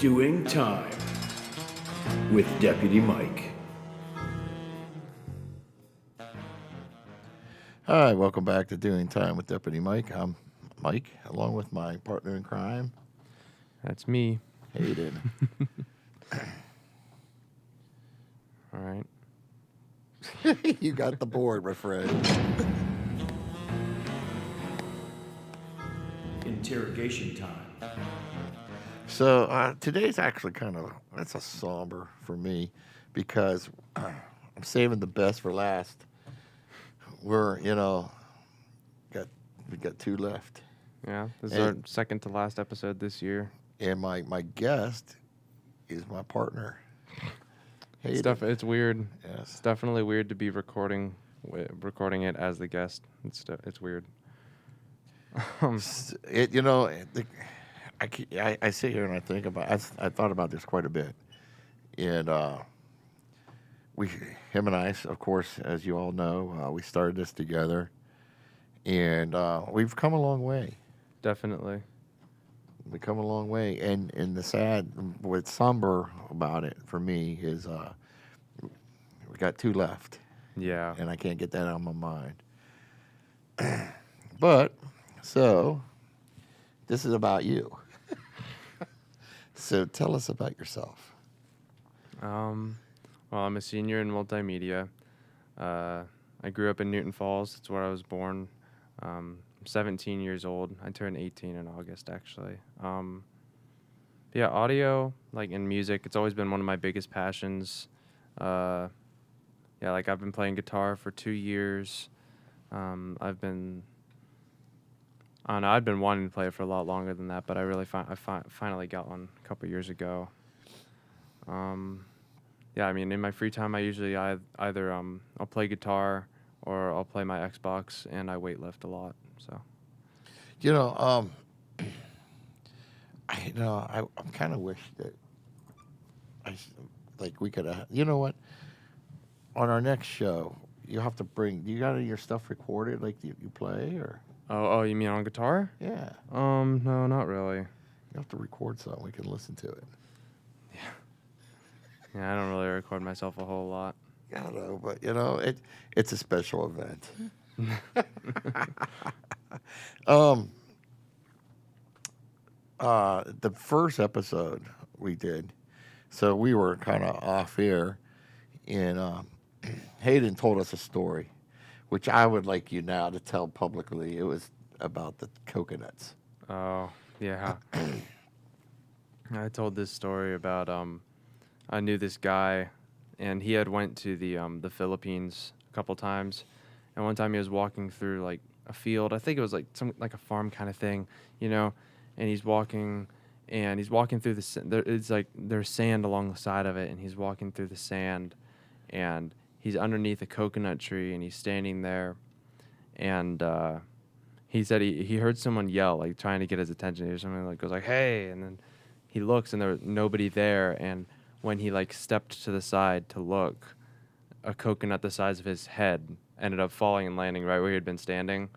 Doing Time with Deputy Mike. Hi, welcome back to Doing Time with Deputy Mike. I'm Mike, along with my partner in crime, That's me. Hayden. All right. You got the board, my friend. Interrogation time. So today's actually it's a somber for me because I'm saving the best for last. We got two left. Yeah, this is our second to last episode this year. And my guest is my partner. It's weird. Yes. It's definitely weird to be recording it as the guest. It's weird. I sit here and I think about. I thought about this quite a bit, and him and I, of course, as you all know, we started this together, and we've come a long way. Definitely. We've come a long way, and the sad, what's somber about it for me is we got two left. Yeah. And I can't get that out of my mind. But so this is about you. So tell us about yourself. Well, I'm a senior in multimedia. I grew up in Newton Falls. That's where I was born. I'm 17 years old. I turned 18 in August, actually. Yeah, audio, and music, it's always been one of my biggest passions. I've been playing guitar for 2 years. I'd been wanting to play it for a lot longer than that, but I really finally got one a couple years ago. In my free time, I usually either I'll play guitar or I'll play my Xbox, and I weightlift a lot. So, I kind of wish that we could have. You know what? On our next show, you have to bring. You got your stuff recorded, like you play, or? Oh, you mean on guitar? Yeah. No, not really. You have to record something. We can listen to it. Yeah, I don't really record myself a whole lot. I don't know, but it's a special event. The first episode we did, so we were kind of off air, and Hayden told us a story, which I would like you now to tell publicly. It was about the coconuts. Oh, yeah. I told this story about I knew this guy, and he had went to the Philippines a couple times, and one time he was walking through a field. I think it was a farm kind of thing, and he's walking through there's sand along the side of it, and he's walking through the sand, and he's underneath a coconut tree, and he's standing there, and he said he heard someone yell, trying to get his attention. He heard someone goes "Hey!" and then he looks, and there was nobody there, and when he stepped to the side to look, a coconut the size of his head ended up falling and landing right where he had been standing,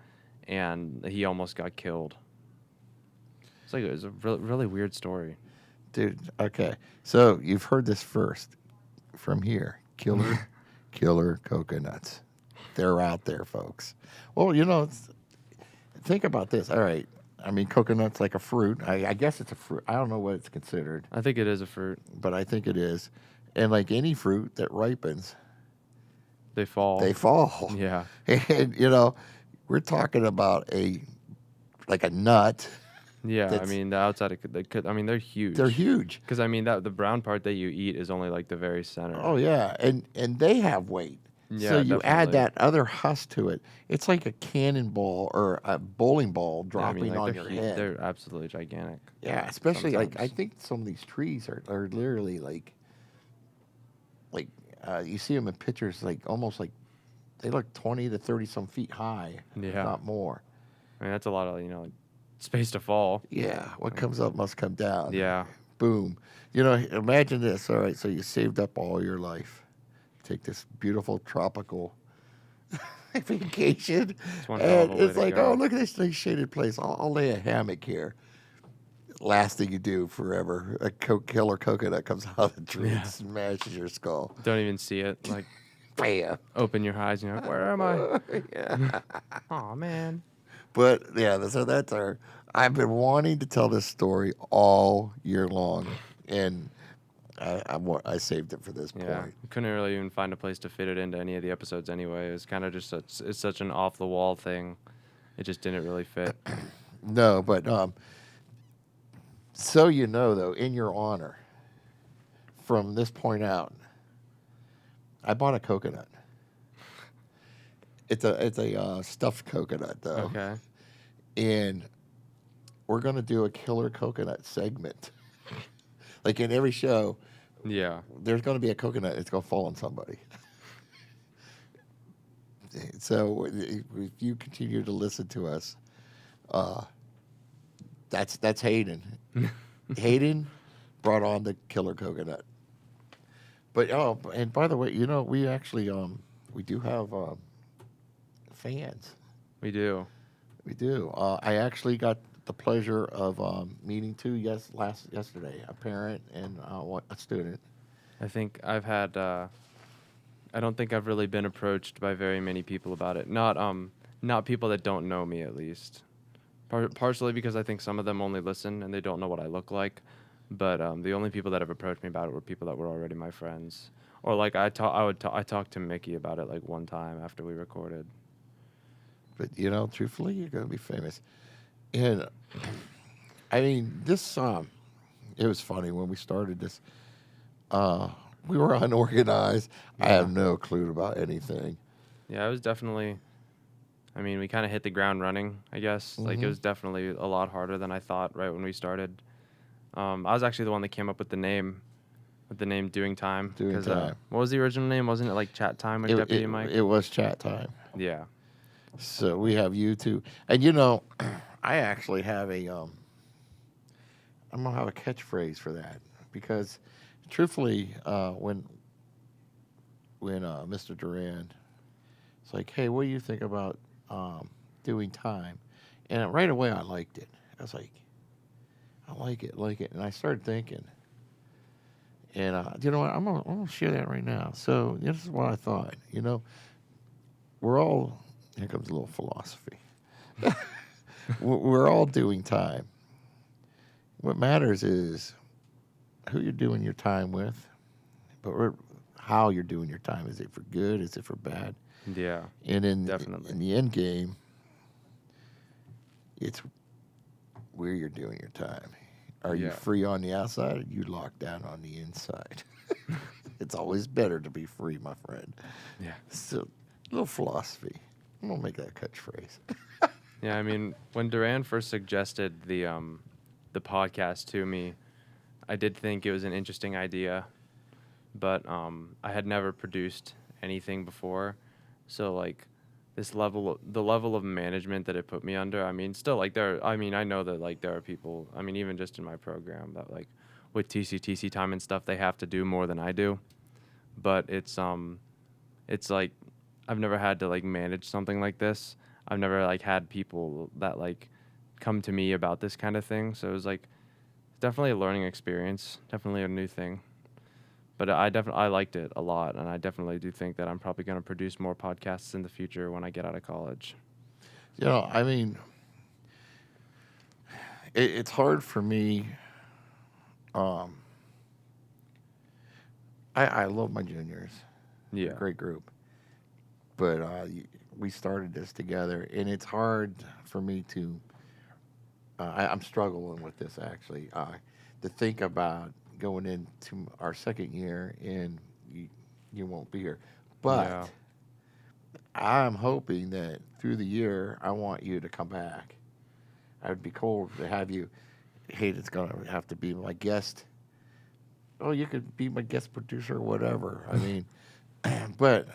and he almost got killed. It was a really weird story. Dude, okay. So you've heard this first from here. Killer coconuts. They're out there, folks. Well, think about this. All right. I mean, coconut's like a fruit. I guess it's a fruit. I don't know what it's considered. I think it is a fruit. But I think it is. And like any fruit that ripens, they fall. Yeah. And, we're talking about a nut. Yeah, the outside, they're huge. They're huge. Because, the brown part that you eat is only, the very center. Oh, yeah. And they have weight. Yeah, so you definitely. add that other husk to it. It's like a cannonball or a bowling ball dropping on your head. They're absolutely gigantic. Yeah, especially sometimes. I think some of these trees are literally you see them in pictures almost they look 20 to 30 some feet high, if not more. That's a lot of space to fall. Yeah, what comes up must come down. Yeah. Boom. Imagine this. All right, so you saved up all your life. Take this beautiful tropical vacation. It's one hell of a way it's to go. oh, look at this nice shaded place. I'll lay a hammock here. last thing you do forever. A killer coconut comes out of the tree Yeah. and smashes your skull. Don't even see it. Like, Bam. open your eyes and you're like, where am I? Yeah. Oh man. But yeah, so that's our. I've been wanting to tell this story all year long, and I saved it for this Yeah, point. we couldn't really even find a place to fit it into any of the episodes anyway. It was kind of just it's such an off the wall thing. It just didn't really fit. No, but so you know though, in your honor, from this point out, I bought a coconut. It's a stuffed coconut though, Okay. and we're gonna do a killer coconut segment. Like in every show, Yeah. there's gonna be a coconut. It's gonna fall on somebody. So if you continue to listen to us, that's Hayden. Hayden brought on the killer coconut. But and by the way, we actually we do have fans. We do. We do. I actually got the pleasure of meeting two yesterday, a parent and a student. I think I've had. I don't think I've really been approached by very many people about it. Not people that don't know me at least. Partially because I think some of them only listen and they don't know what I look like. But the only people that have approached me about it were people that were already my friends. Or like I talked to Mickey about it like one time after we recorded. But truthfully, you're going to be famous. And I mean, this it was funny when we started this. We were unorganized. I Yeah. have no clue about anything. Yeah, it was definitely. I mean, we kind of hit the ground running, I guess. Like, it was definitely a lot harder than I thought right when we started. I was actually the one that came up with the name Doing Time. Doing Time. What was the original name? Wasn't it like Chat Time with Deputy Mike? It was chat time. Yeah. So we have you two, and I actually have I'm gonna have a catchphrase for that because, truthfully, when Mr. Duran, it's like, hey, what do you think about doing time? And right away I liked it. I was like, I like it, and I started thinking, and you know what? I'm gonna share that right now. So this is what I thought. We're all here comes a little philosophy. We're all doing time. What matters is who you're doing your time with, but how you're doing your time. Is it for good? Is it for bad? Yeah. And Definitely. in the end game, it's where you're doing your time. Are you Yeah. free on the outside or you locked down on the inside? It's always better to be free, my friend. Yeah. So, a little philosophy. I'm going to make that catchphrase. Yeah, I mean, when Duran first suggested the podcast to me, I did think it was an interesting idea, but I had never produced anything before, so like the level of management that it put me under. I mean, still like I know that like there are people. I mean, even just in my program that like with TC time and stuff, they have to do more than I do, but it's like I've never had to like manage something like this. I've never like had people that like come to me about this kind of thing. So it was like definitely a learning experience, definitely a new thing. But I liked it a lot, and I definitely do think that I'm probably going to produce more podcasts in the future when I get out of college. I mean, it's hard for me. I love my juniors. Yeah. Great group. But we started this together, and it's hard for me to. I'm struggling with this actually. To think about going into our second year, and you won't be here. But Yeah. I'm hoping that through the year, I want you to come back. I would be cool to have you. Hey, it's gonna have to be my guest. Oh, you could be my guest producer or whatever. I mean, but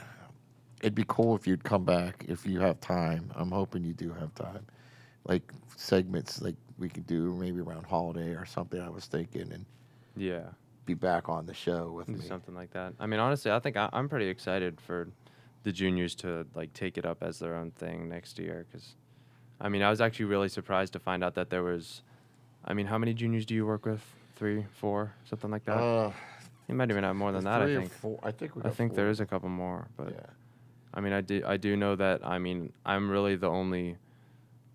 it'd be cool if you'd come back if you have time. I'm hoping you do have time. Like segments like we could do maybe around holiday or something, I was thinking, and Yeah. be back on the show with Do me. something like that. I mean, honestly, I think I'm pretty excited for the juniors to like take it up as their own thing next year. Because, I mean, I was actually really surprised to find out that there was I mean, how many juniors do you work with? 3, 4, something like that? You might even have more than that, I three or think. four. I think we I got think 4. there is a couple more, but Yeah. I mean, I do know that, I mean, I'm really the only,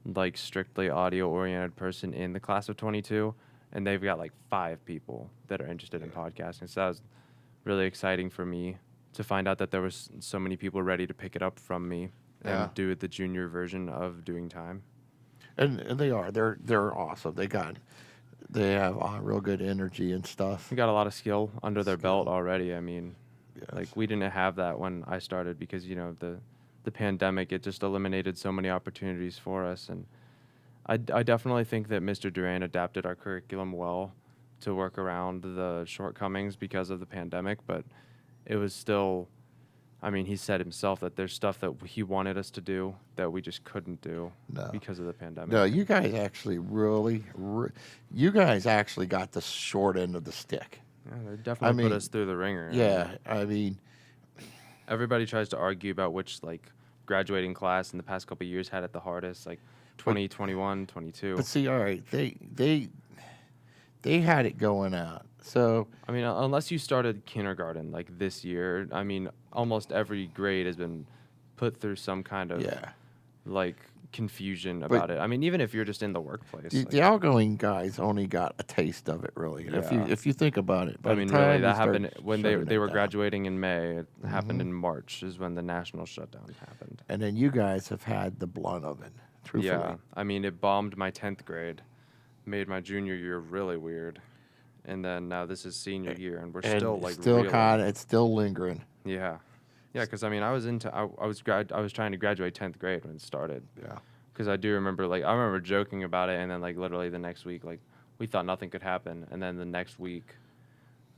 like, strictly audio-oriented person in the class of 22, and they've got, like, 5 people that are interested in podcasting. So that was really exciting for me to find out that there was so many people ready to pick it up from me Yeah. and do the junior version of Doing Time. And they are. They're awesome. They have real good energy and stuff. We got a lot of skill under their belt Skill. already. I mean, Yes. like, we didn't have that when I started because, you know, the pandemic, it just eliminated so many opportunities for us. And I definitely think that Mr. Duran adapted our curriculum well to work around the shortcomings because of the pandemic, but it was still, I mean, he said himself that there's stuff that he wanted us to do that we just couldn't do No. because of the pandemic. No, you guys actually you guys actually got the short end of the stick. Yeah, they definitely mean, put us through the ringer. Yeah, I mean, Everybody tries to argue about which, like, graduating class in the past couple of years had it the hardest, like 2021, 22. but see, all right, they had it going out. So I mean, unless you started kindergarten like this year, I mean, almost every grade has been put through some kind of yeah, like confusion about it. I mean, even if you're just in the workplace. the outgoing guys only got a taste of it, really. Yeah. If you think about it, by I the mean, time really, you that start happened when shutting they it were down. graduating in May. It happened in March is when the national shutdown happened. And then you guys have had the blunt of it. Truthfully, Yeah, I mean, it bombed my 10th grade, made my junior year really weird, and then now this is senior year, and we're and still like still reeling. it's still lingering. Yeah, yeah, because I mean, I was trying to graduate 10th grade when it started. Yeah. Because I do remember, like, I remember joking about it, and then, like, literally the next week, like, we thought nothing could happen, and then the next week,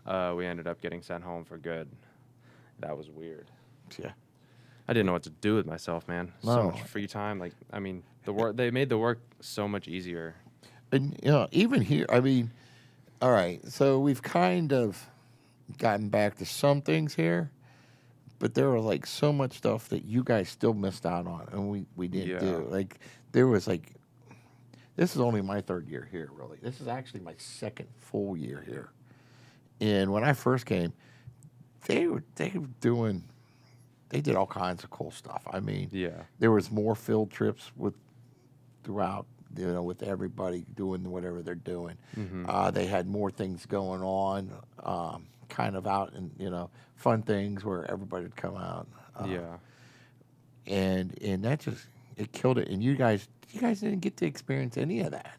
we ended up getting sent home for good. That was weird. Yeah. I didn't know what to do with myself, man. So No. much free time. Like, I mean, they made the work so much easier. And even here, I mean, all right. So we've kind of gotten back to some things here, but there was like so much stuff that you guys still missed out on, and we didn't do. Like there was like, this is only my 3rd year here, really. This is actually my 2nd full year here. And when I first came, they did all kinds of cool stuff. I mean, Yeah. there was more field trips throughout, with everybody doing whatever they're doing. They had more things going on, kind of out and, fun things where everybody would come out. Yeah. And that just, it killed it. And you guys didn't get to experience any of that.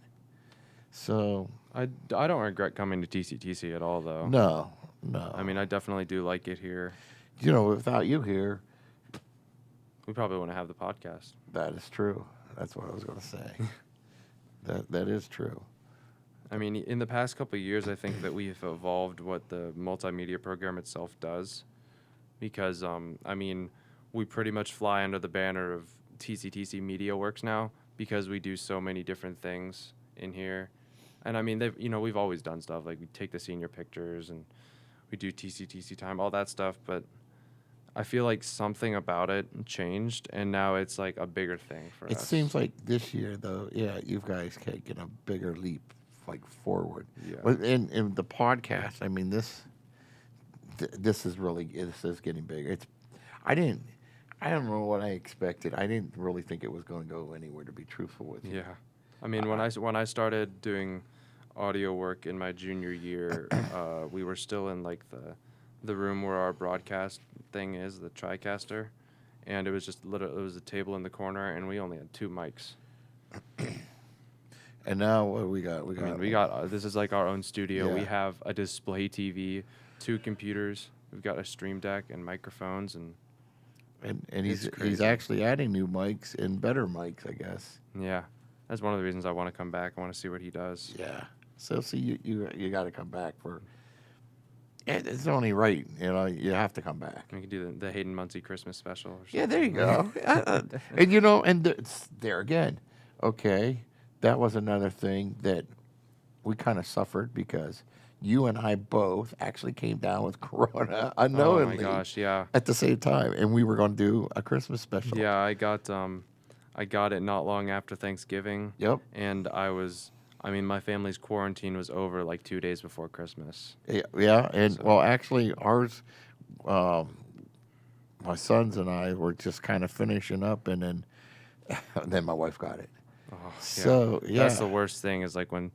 So. I don't regret coming to TCTC at all, though. No. I mean, I definitely do like it here. Without you here. We probably wouldn't have the podcast. That is true. That's what I was going to say. That is true. I mean, in the past couple of years, I think that we've evolved what the multimedia program itself does. Because, I mean, we pretty much fly under the banner of TCTC Media Works now because we do so many different things in here. And, I mean, we've always done stuff. Like, we take the senior pictures and we do TCTC time, all that stuff. But I feel like something about it changed, and now it's, like, a bigger thing for us. It seems like this year, though, you guys taken a bigger leap, like, forward. Yeah. But in the podcast, I mean, this is getting bigger. I don't know what I expected. I didn't really think it was going to go anywhere, to be truthful with you. Yeah. I mean, when I started doing audio work in my junior year, we were still in, like, the room where our broadcast thing is, the TriCaster, and it was just it was a table in the corner, and we only had 2 mics. And now what do we got? I mean, this is like our own studio. Yeah. We have a display TV, 2 computers. We've got a stream deck and microphones, and he's it's crazy. actually adding new mics and better mics, I guess. yeah, that's one of the reasons I want to come back. I want to see what he does. Yeah. So see, you got to come back for. It's only right, you have to come back. We could do the Hayden Muncie Christmas special. Or something. Yeah, there you go. And there again, okay, that was another thing that we kind of suffered because you and I both actually came down with Corona unknowingly. Oh my gosh, yeah. At the same time, and we were going to do a Christmas special. Yeah, I got it not long after Thanksgiving. Yep. And I was I mean, my family's quarantine was over like 2 days before Christmas. Yeah, and So well, actually, ours, um, my sons and I were just kind of finishing up, and then and then my wife got it. oh, yeah, So that's yeah, the worst thing is like when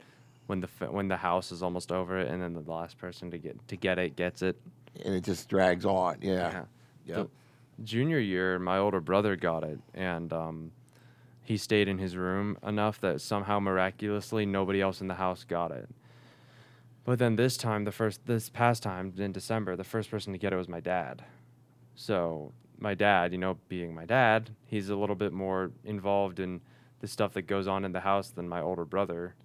the house is almost over it, and then the last person to get it gets it. and it just drags on. Yeah, Yeah. yep. The junior year, my older brother got it, and he stayed in his room enough that somehow miraculously nobody else in the house got it. But then this past time in December, the first person to get it was my dad. So my dad, being my dad, he's a little bit more involved in the stuff that goes on in the house than my older brother.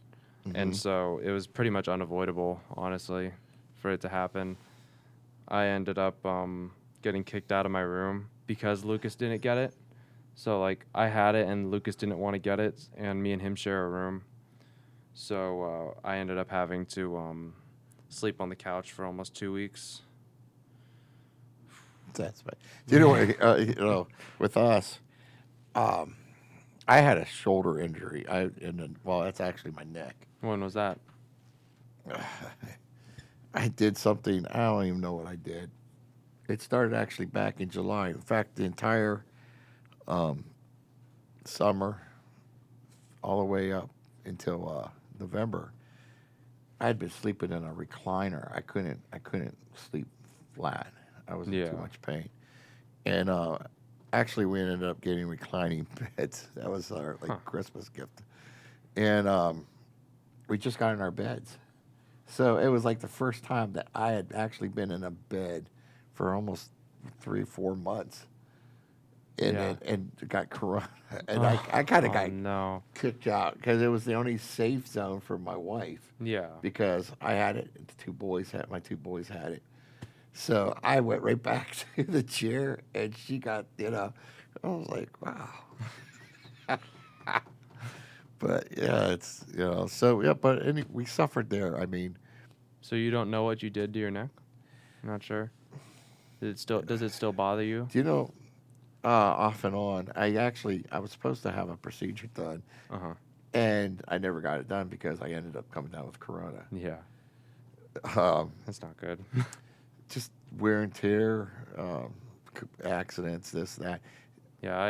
And Hmm. so it was pretty much unavoidable, honestly, for it to happen. I ended up getting kicked out of my room because Lucas didn't get it. So like I had it and Lucas didn't want to get it, and me and him share a room. So I ended up having to sleep on the couch for almost 2 weeks. That's right. With us, um, I had a shoulder injury. Well, that's actually my neck. When was that? I did something. I don't even know what I did. It started actually back in July. In fact, the entire um, summer, all the way up until November, I had been sleeping in a recliner. I couldn't sleep flat. I was in too Yeah. much pain. And actually, we ended up getting reclining beds. That was our Huh. Christmas gift. And we just got in our beds. So it was like the first time that I had actually been in a bed for almost 3 4 months, and Yeah. and got corona, and I kind of Oh got no. kicked out because it was the only safe zone for my wife Yeah. because I had it. My two boys had it. So I went right back to the chair, and she got, I was like, wow. But yeah, so yeah, but we suffered there. I mean, So you don't know what you did to your neck? Not sure. Does it still bother you? do you know, off and on, I was supposed to have a procedure done, Uh-huh. and I never got it done because I ended up coming down with corona. Yeah. Um, That's not good. just wear and tear, accidents, this, that. Yeah,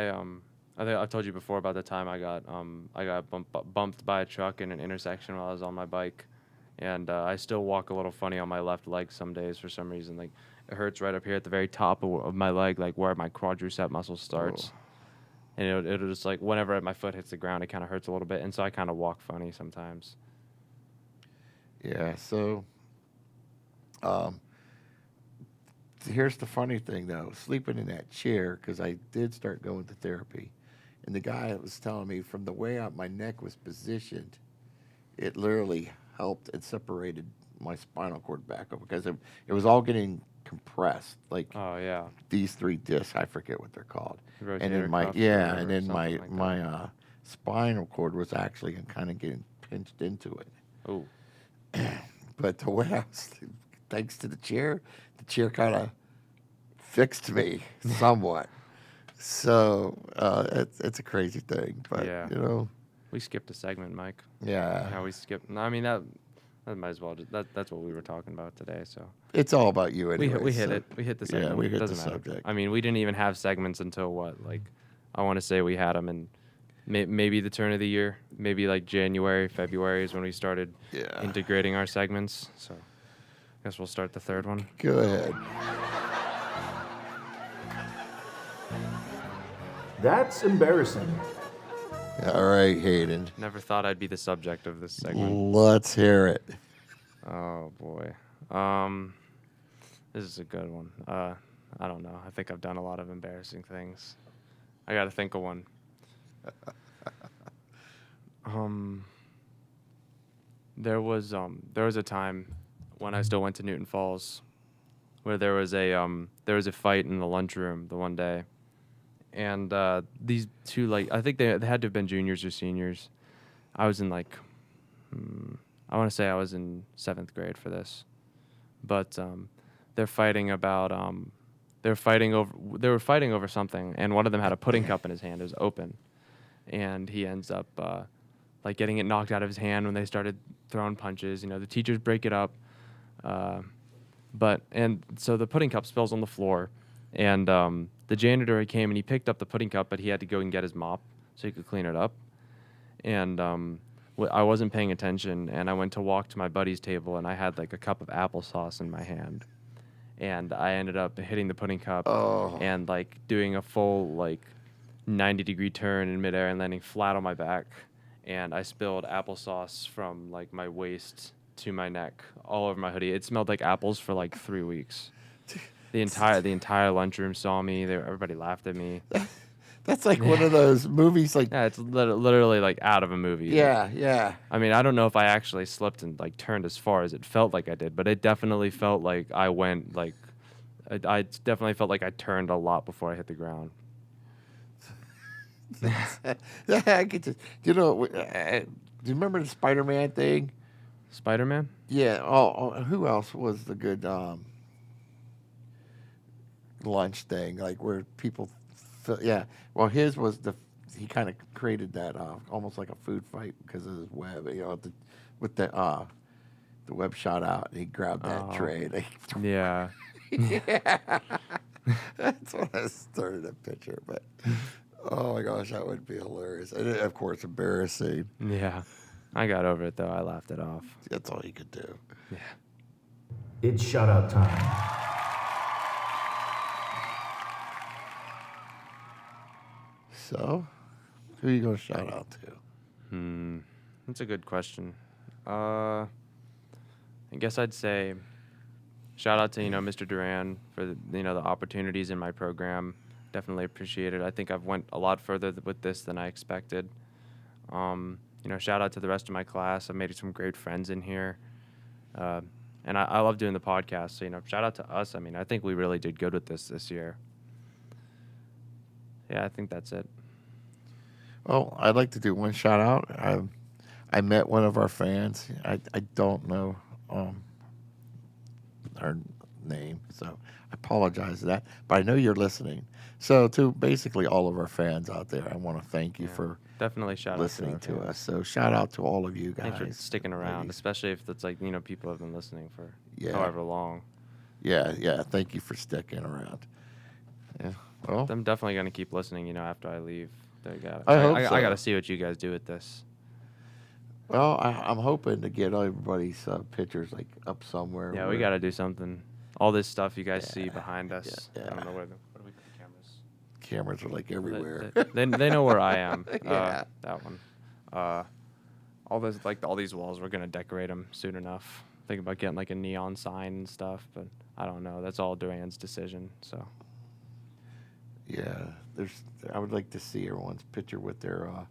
I think I've told you before about the time I got bumped by a truck in an intersection while I was on my bike, and I still walk a little funny on my left leg some days for some reason. Like it hurts right up here at the very top of my leg, like where my quadricep muscle starts, Oh, and it'll just like whenever my foot hits the ground, it kind of hurts a little bit, and so I kind of walk funny sometimes. yeah. So, um, here's the funny thing though, sleeping in that chair because I did start going to therapy, and the guy was telling me from the way out my neck was positioned, it literally helped and separated my spinal cord back up because it was all getting compressed, like Oh yeah, these three discs. I forget what they're called. And then rotator cuff and or then something like my that. spinal cord was actually kind of getting pinched into it. Oh, But the way I was, thanks to the chair kind of fixed me somewhat. So it's a crazy thing, but yeah. We skipped a segment, Mike. yeah, Yeah, we skipped. No, I mean that might as well. That's what we were talking about today. So it's all about you we anyway. hit So, it. We hit the yeah, segment. we hit the Doesn't matter. subject. I mean, we didn't even have segments until what? Like, I want to say we had them in maybe the turn of the year. Maybe like January, February is when we started Yeah. integrating our segments. So I guess we'll start the third one. Go ahead. That's embarrassing. All right, Hayden. Never thought I'd be the subject of this segment. Let's hear it. Oh boy. This is a good one. I don't know. I think I've done a lot of embarrassing things. I got to think of one. There was a time when I still went to Newton Falls where there was a fight in the lunchroom the one day, and these two, like, I think they had to have been juniors or seniors. I was in like I want to say I was in 7th grade for this, but they're fighting about they were fighting over something, and one of them had a pudding cup in his hand. It was open, and he ends up like getting it knocked out of his hand when they started throwing punches. You know, the teachers break it up. And so the pudding cup spills on the floor, and the janitor came and he picked up the pudding cup, but he had to go and get his mop so he could clean it up. And I wasn't paying attention, and I went to walk to my buddy's table, and I had like a cup of applesauce in my hand, and I ended up hitting the pudding cup and like doing a full like 90-degree turn in midair and landing flat on my back, and I spilled applesauce from like my waist to my neck all over my hoodie. It smelled like apples for like 3 weeks. The entire lunchroom saw me. Everybody laughed at me. That's like one of those movies, like Yeah, it's literally like out of a movie. yeah. I mean, I don't know if I actually slipped and like turned as far as it felt like I did, but it definitely felt like I went like I definitely felt like I turned a lot before I hit the ground. I get to, do you remember the Spider-Man thing? Spider-Man? Yeah. Oh, who else was the good lunch thing? Like where people, yeah. Well, his was he kind of created that almost like a food fight because of his web. You know, with the web shot out, and he grabbed that tray. And Yeah. yeah. That's what I started a picture, but. Oh my gosh, that would be hilarious. And of course, embarrassing. Yeah. I got over it though. I laughed it off. That's all you could do. Yeah. It's shout out time. So, who are you going to shout out to? That's a good question. I guess I'd say shout out to, Mr. Duran for the opportunities in my program. Definitely appreciate it. I think I've went a lot further with this than I expected. Shout out to the rest of my class. I made some great friends in here. And I love doing the podcast. So, shout out to us. I mean, I think we really did good with this year. Yeah, I think that's it. Well, I'd like to do one shout out. I met one of our fans. I don't know her name, so I apologize for that. But I know you're listening. So to basically all of our fans out there, I want to thank you for definitely listening out to us. So shout out to all of you guys. Thanks for sticking around, ladies. especially if it's like, people have been listening for Yeah. however long. Yeah. Thank you for sticking around. Yeah. Well, I'm definitely going to keep listening, after I leave. I hope so. I got to see what you guys do with this. Well, I'm hoping to get everybody's pictures like up somewhere. Yeah, we got to do something. All this stuff you guys see behind us. Yeah. I don't know where do we put the cameras? Cameras are like everywhere. They know where I am. Yeah. That one. All these walls, we're going to decorate them soon enough. Think about getting like a neon sign and stuff, but I don't know. That's all Duran's decision, so. Yeah, I would like to see everyone's picture with their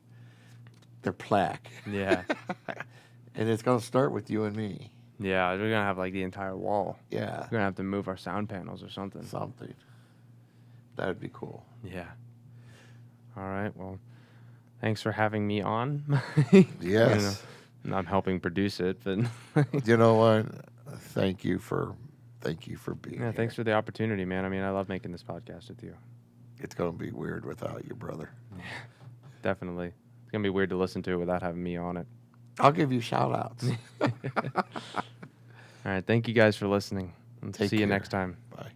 plaque. Yeah. And it's going to start with you and me. Yeah, we're going to have like the entire wall. Yeah. We're going to have to move our sound panels or something. That would be cool. Yeah. All right. Well, thanks for having me on. Yes. I'm helping produce it, but You know what? Thank you for being here. thanks for the opportunity, man. I mean, I love making this podcast with you. It's going to be weird without you, brother. Yeah, definitely. It's going to be weird to listen to it without having me on it. I'll give you shout outs. All right. Thank you guys for listening. Take See you care. next time. Bye.